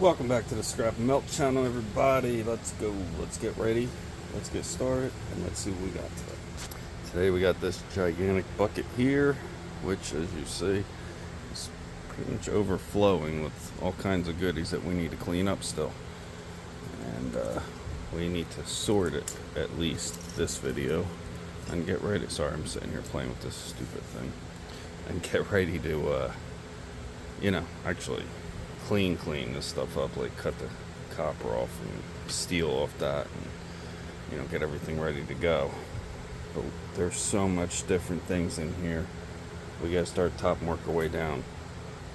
Welcome back to the Scrap and Melt channel, everybody. Let's go. Let's get ready. Let's get started, and let's see what we got today. Today we got this gigantic bucket here, which, as you see, is pretty much overflowing with all kinds of goodies that we need to clean up still. And we need to sort it, at least this video, and get ready. Sorry, I'm sitting here playing with this stupid thing. And get ready to, actually clean this stuff up, like cut the copper off and steel off that, and get everything ready to go. But there's so much different things in here. We gotta start top and work our way down.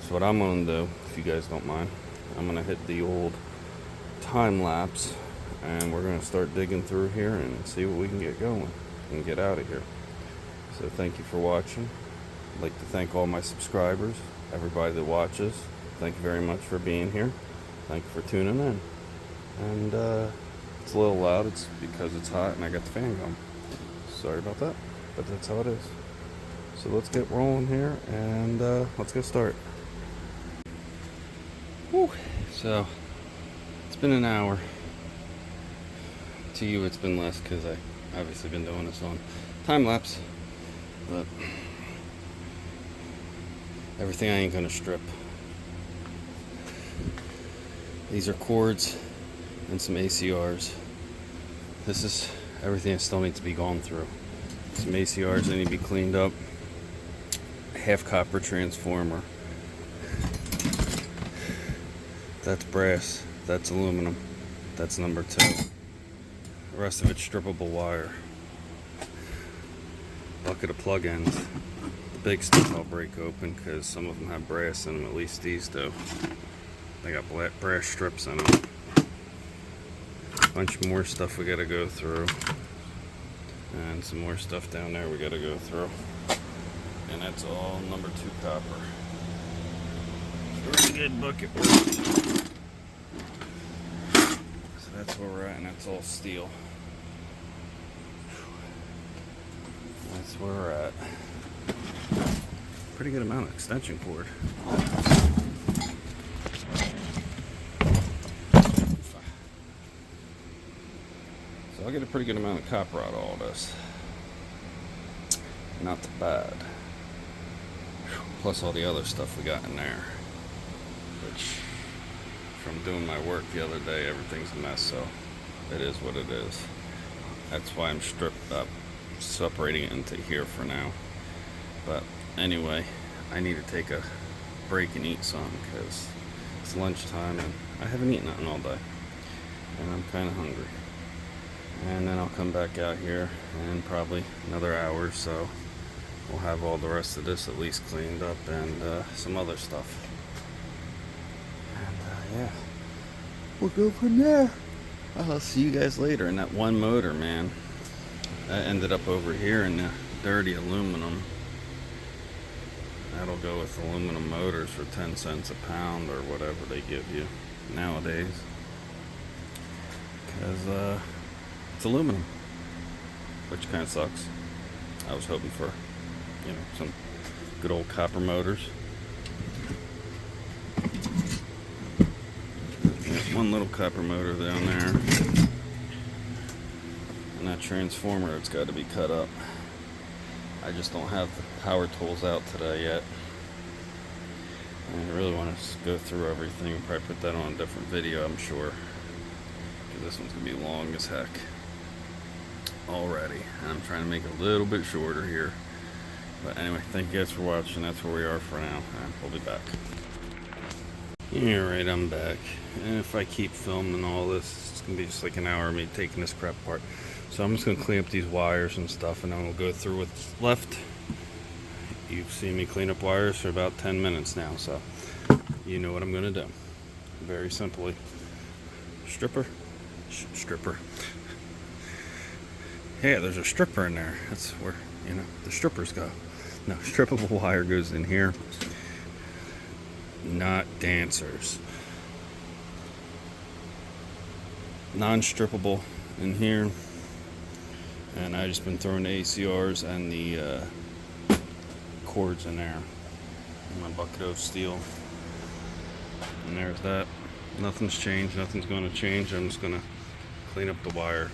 So what I'm gonna do, if you guys don't mind, I'm gonna hit the old time lapse, and we're gonna start digging through here and see what we can get going and get out of here. So thank you for watching. I'd like to thank all my subscribers, everybody that watches. Thank you very much for being here. Thank you for tuning in. And it's a little loud. It's because it's hot and I got the fan going. Sorry about that, but that's how it is. So let's get rolling here and let's get started. Whew. So it's been an hour. To you it's been less because I obviously been doing this on time lapse. But everything I ain't gonna strip. These are cords and some ACRs. This is everything that still needs to be gone through. Some ACRs that need to be cleaned up. Half copper transformer. That's brass. That's aluminum. That's number 2. The rest of it's strippable wire. Bucket of plug ends. The big stuff I'll break open because some of them have brass in them, at least these do. They got black brass strips in them. Bunch more stuff we gotta go through. And some more stuff down there we gotta go through. And that's all number 2 copper. Pretty good bucket work. So that's where we're at, and that's all steel. That's where we're at. Pretty good amount of extension cord. I'll get a pretty good amount of copper out of all this. Not too bad. Plus all the other stuff we got in there. Which, from doing my work the other day, everything's a mess, so it is what it is. That's why I'm separating it into here for now. But anyway, I need to take a break and eat some because it's lunchtime and I haven't eaten nothing all day. And I'm kind of hungry. And then I'll come back out here in probably another hour or so. We'll have all the rest of this at least cleaned up and some other stuff. And yeah, we'll go from there. I'll see you guys later. And that one motor, man, that ended up over here in the dirty aluminum. That'll go with aluminum motors for 10 cents a pound or whatever they give you nowadays. Because it's aluminum, which kind of sucks. I was hoping for, some good old copper motors. There's one little copper motor down there, and that transformer, it's got to be cut up. I just don't have the power tools out today yet. And I really want to go through everything. Probably put that on a different video, I'm sure, because this one's gonna be long as heck already, and I'm trying to make it a little bit shorter here. But anyway, thank you guys for watching. That's where we are for now, and we'll be back. Alright, I'm back, and if I keep filming all this, it's gonna be just like an hour of me taking this crap apart. So I'm just gonna clean up these wires and stuff, and then we'll go through what's left. You've seen me clean up wires for about 10 minutes now, so you know what I'm gonna do. Very simply, stripper. Yeah, there's a stripper in there. That's where, the strippers go. No, strippable wire goes in here. Not dancers. Non-strippable in here. And I just been throwing the ACRs and the cords in there. And my bucket of steel. And there's that. Nothing's changed, nothing's going to change. I'm just going to clean up the wire.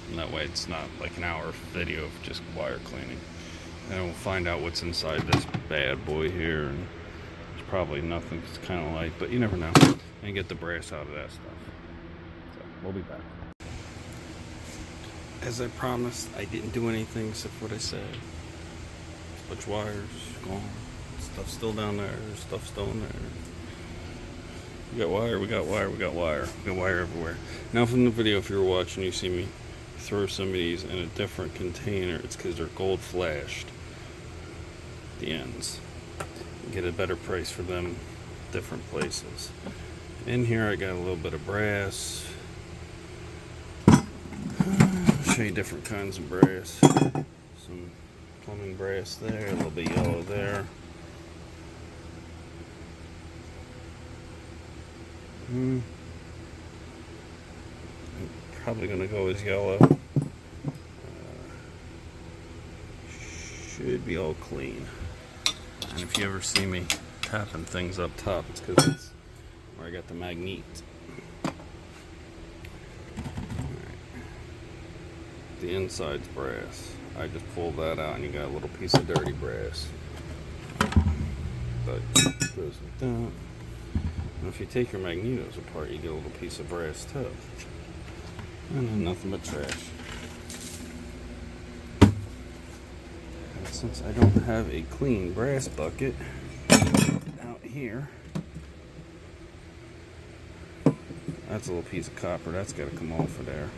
And that way it's not like an hour video of just wire cleaning. And we'll find out what's inside this bad boy here. And there's probably nothing, it's kind of light, but you never know. And get the brass out of that stuff. So we'll be back. As I promised, I didn't do anything except what I said. Switch wires, gone. Stuff's still down there, stuff's still in there. We got wire, we got wire, we got wire. We got wire everywhere. Now from the video, if you were watching, you see me throw some of these in a different container. It's because they're gold flashed. The ends. You get a better price for them different places. In here I got a little bit of brass. I'll show you different kinds of brass. Some plumbing brass there, a little bit yellow there. I'm probably gonna go as yellow. Should be all clean. And if you ever see me tapping things up top, it's because it's where I got the magnet. The inside's brass. I just pulled that out and you got a little piece of dirty brass. But it goes like that. And if you take your magnetos apart, you get a little piece of brass too. And then nothing but trash. And since I don't have a clean brass bucket out here, that's a little piece of copper. That's got to come off of there.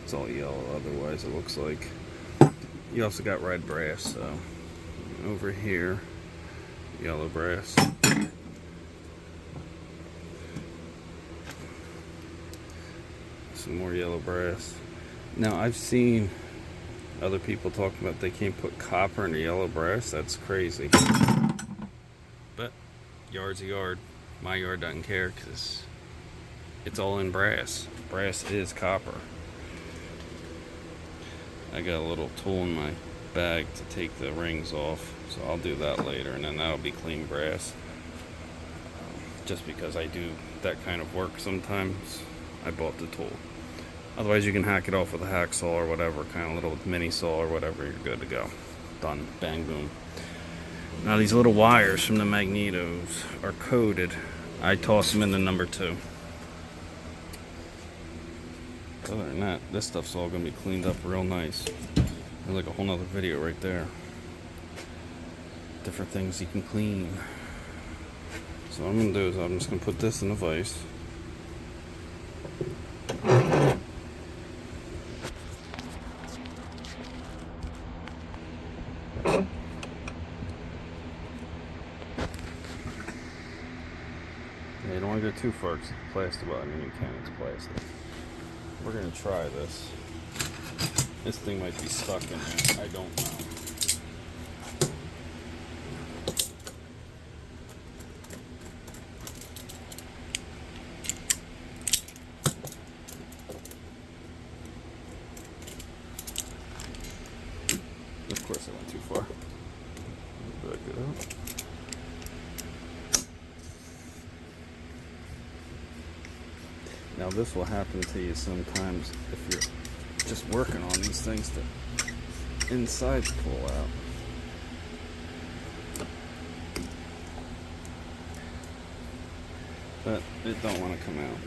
It's all yellow, otherwise it looks like. You also got red brass, so over here, yellow brass. Some more yellow brass. Now I've seen other people talking about they can't put copper in the yellow brass. That's crazy. But yard's a yard. My yard doesn't care because it's all in brass. Brass is copper. I got a little tool in my bag to take the rings off, so I'll do that later, and then that'll be clean brass. Just because I do that kind of work sometimes, I bought the tool. Otherwise you can hack it off with a hacksaw or whatever, kind of little mini saw or whatever, you're good to go. Done. Bang, boom. Now these little wires from the magnetos are coated. I toss them in the number 2. Other than that, this stuff's all going to be cleaned up real nice. There's like a whole nother video right there. Different things you can clean. So what I'm going to do is I'm just going to put this in a vise. Yeah, you don't want to go too far because it's plastic. Well, I mean you can, it's plastic. We're going to try this. This thing might be stuck in there. I don't know. Of course I went too far. Back it up. Now this will happen to you sometimes if you're just working on these things to insides pull out. But it don't want to come out.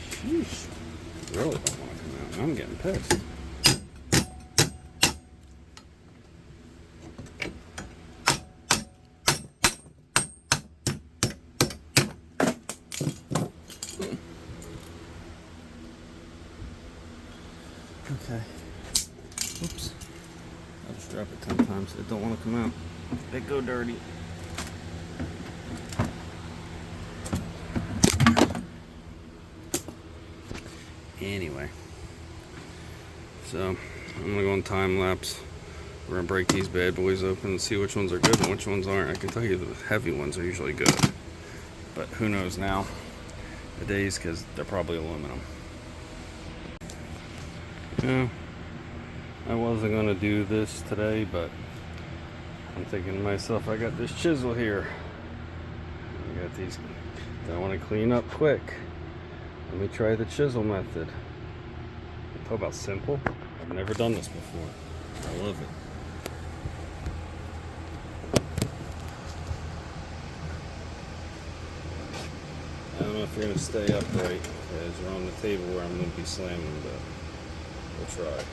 Sheesh. Really don't want to come out. I'm getting pissed. Okay. Oops. I'll just drop it 10 times. It don't want to come out. They go dirty. Anyway. So, I'm going to go on time lapse. We're going to break these bad boys open and see which ones are good and which ones aren't. I can tell you the heavy ones are usually good. But who knows now. a days because they're probably aluminum. Yeah, I wasn't gonna do this today, but I'm thinking to myself, I got this chisel here. I got these that I want to clean up quick. Let me try the chisel method. Talk about simple. I've never done this before. I love it. I don't know if you're going to stay upright as you're on the table where I'm going to be slamming, but we'll try.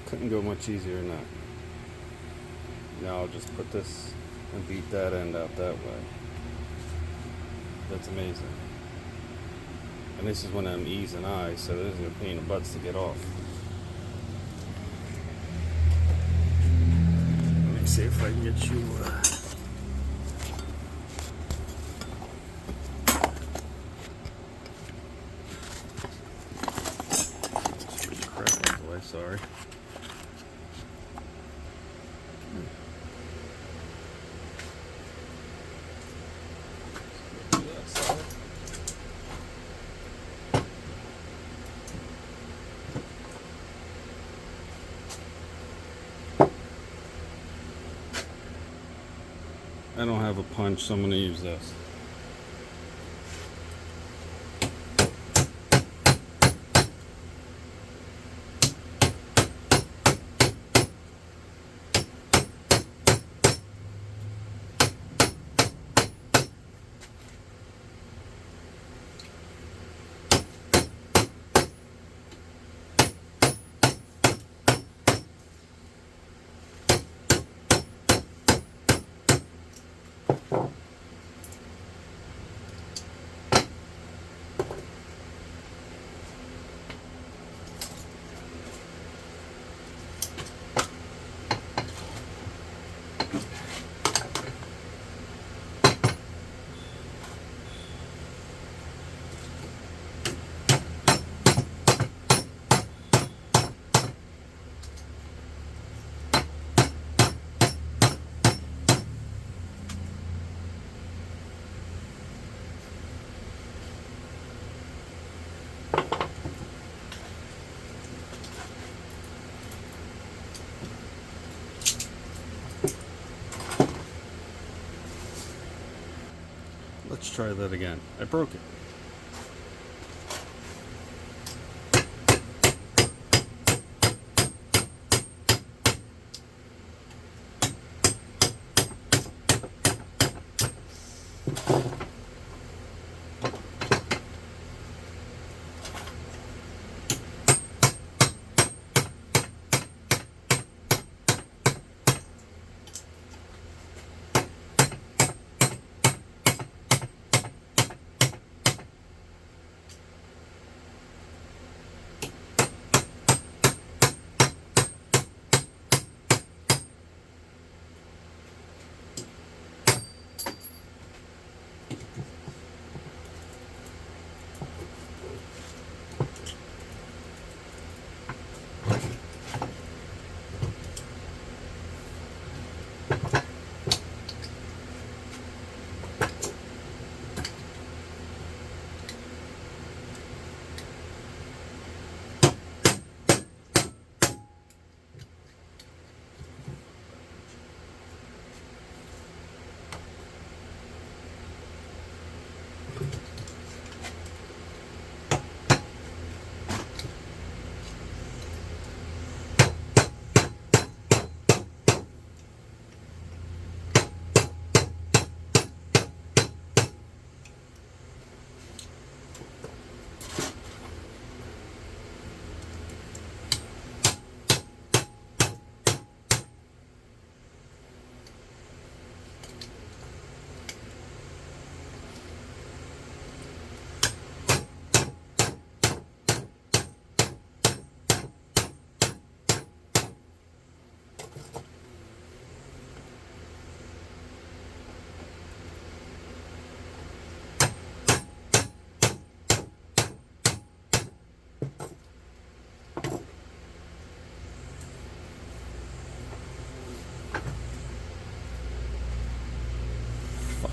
Couldn't go much easier than that. Now I'll just put this and beat that end out that way. That's amazing. And this is when I'm easing eyes, so this is a pain in the butts to get off. Let me see if I can get you. Crap out the way, sorry. I don't have a punch, so I'm going to use this. Let's try that again. I broke it.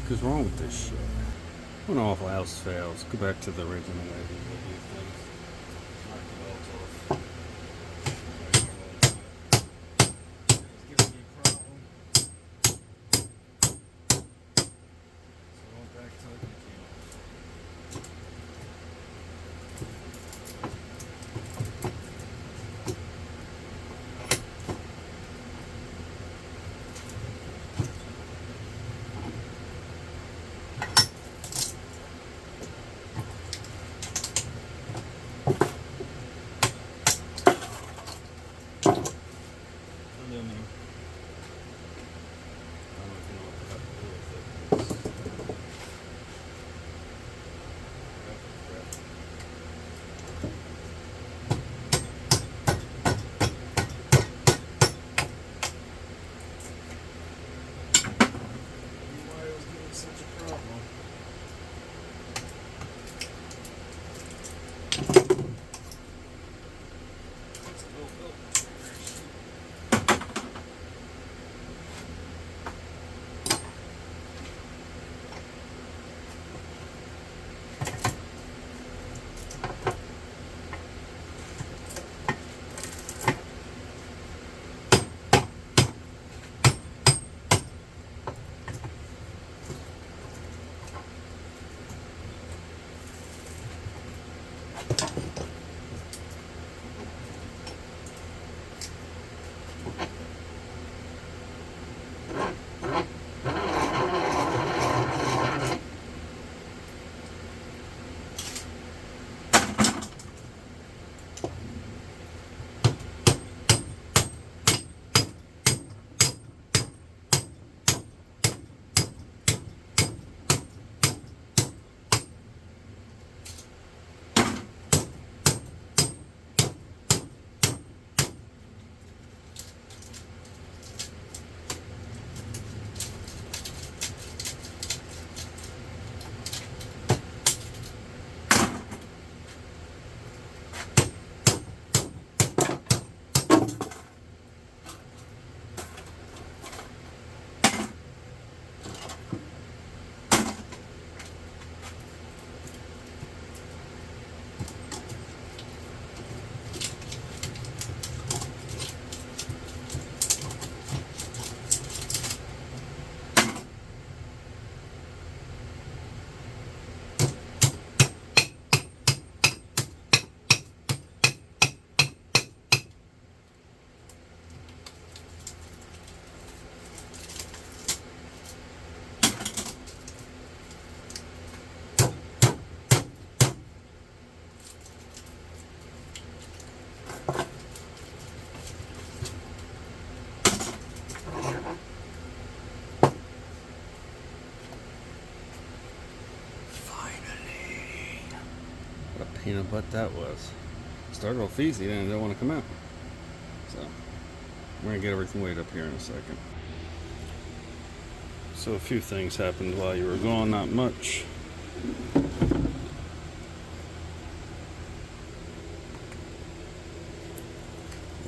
fuck is wrong with this shit? When all else fails, go back to the original way we would do things. Knock the bolts off. It's giving me a problem. So I went back to it and it came off. Aluminum. I don't know if you know what to do with it. Why it was giving such a problem. It's a little built. What a pain in the butt that was. Started off easy and it didn't want to come out. So, we're going to get everything weighed up here in a second. So a few things happened while you were gone, not much. We'll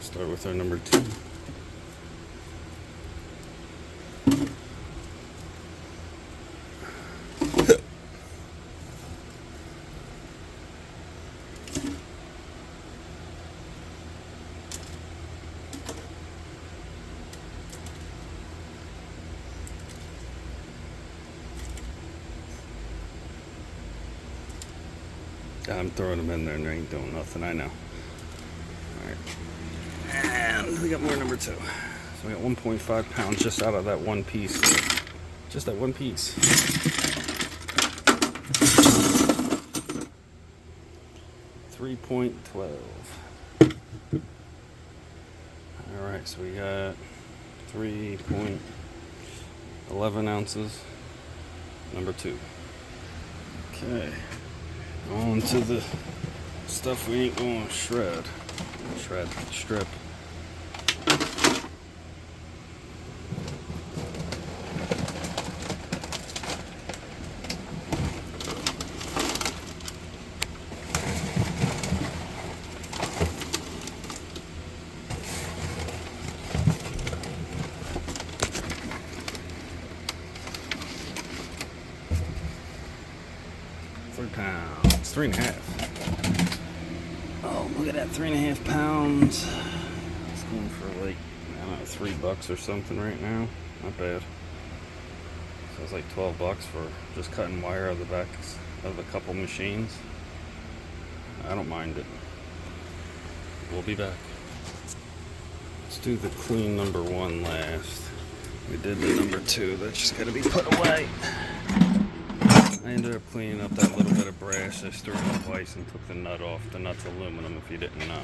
start with our number 2. I'm throwing them in there and they ain't doing nothing, I know. Alright. And we got more number 2. So we got 1.5 pounds just out of that one piece. Just that one piece. 3.12. Alright, so we got 3.11 ounces. Number 2. Okay. On to the stuff we ain't going to strip. 3.5. Oh, look at that, 3.5 pounds. It's going for like, I don't know, $3 or something right now. Not bad. So it's like $12 for just cutting wire out of the backs of a couple machines. I don't mind it. We'll be back. Let's do the clean number 1 last. We did the number 2. That's just got to be put away. I ended up cleaning up that little bit of brass. I stirred it twice and took the nut off. The nut's aluminum, if you didn't know.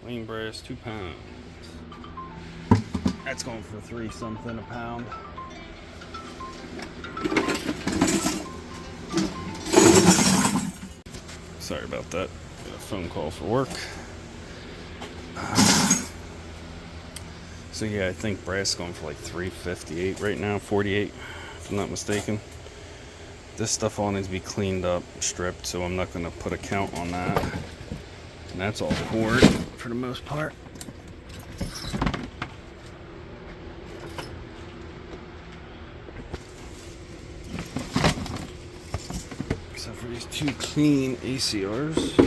Clean brass, 2 pounds. That's going for 3 something a pound. Sorry about that. Got a phone call for work. So yeah, I think brass is going for like $3.58 right now, 48 if I'm not mistaken. This stuff all needs to be cleaned up, stripped, so I'm not going to put a count on that. And that's all poured for the most part. Except for these 2 clean ACRs.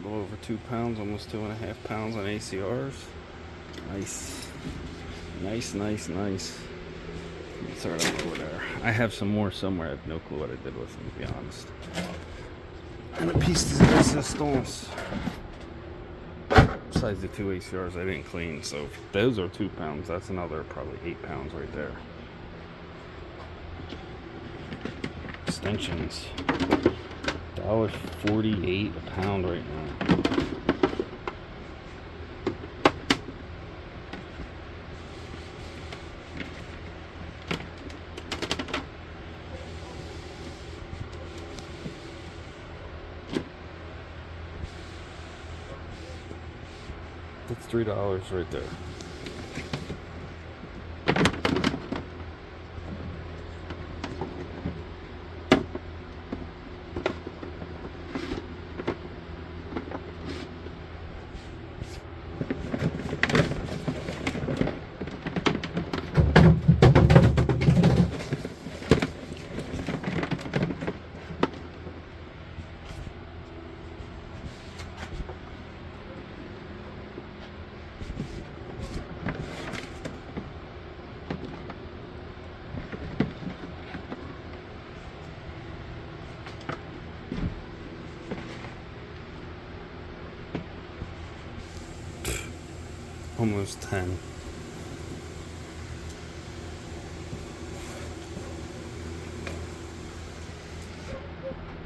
Over 2 pounds, almost 2.5 pounds on ACRs. Nice. Nice. Throw it over there. I have some more somewhere. I have no clue what I did with them, to be honest. And a piece de resistance. Besides the 2 ACRs I didn't clean, so if those are 2 pounds. That's another probably 8 pounds right there. Extensions. $1.48 a pound right now. That's $3 right there. Almost 10.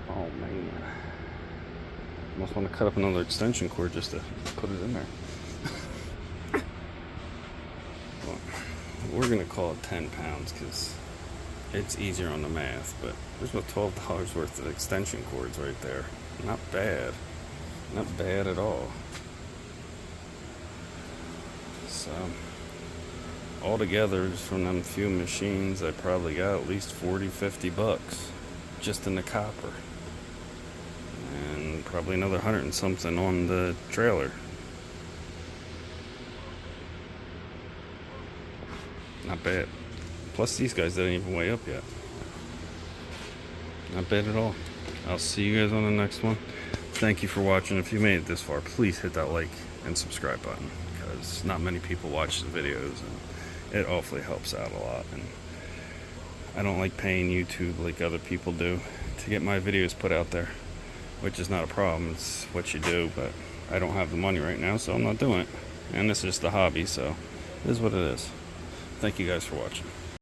Oh man. Almost want to cut up another extension cord just to put it in there. Well, we're going to call it 10 pounds because it's easier on the math, but there's about $12 worth of extension cords right there. Not bad. Not bad at all. So, altogether, just from them few machines, I probably got at least $40-50 just in the copper. And probably another 100 and something on the trailer. Not bad. Plus, these guys didn't even weigh up yet. Not bad at all. I'll see you guys on the next one. Thank you for watching. If you made it this far, please hit that like and subscribe button, because not many people watch the videos, and it awfully helps out a lot. And I don't like paying YouTube like other people do to get my videos put out there, which is not a problem. It's what you do, but I don't have the money right now, so I'm not doing it. And this is just a hobby, so it is what it is. Thank you guys for watching.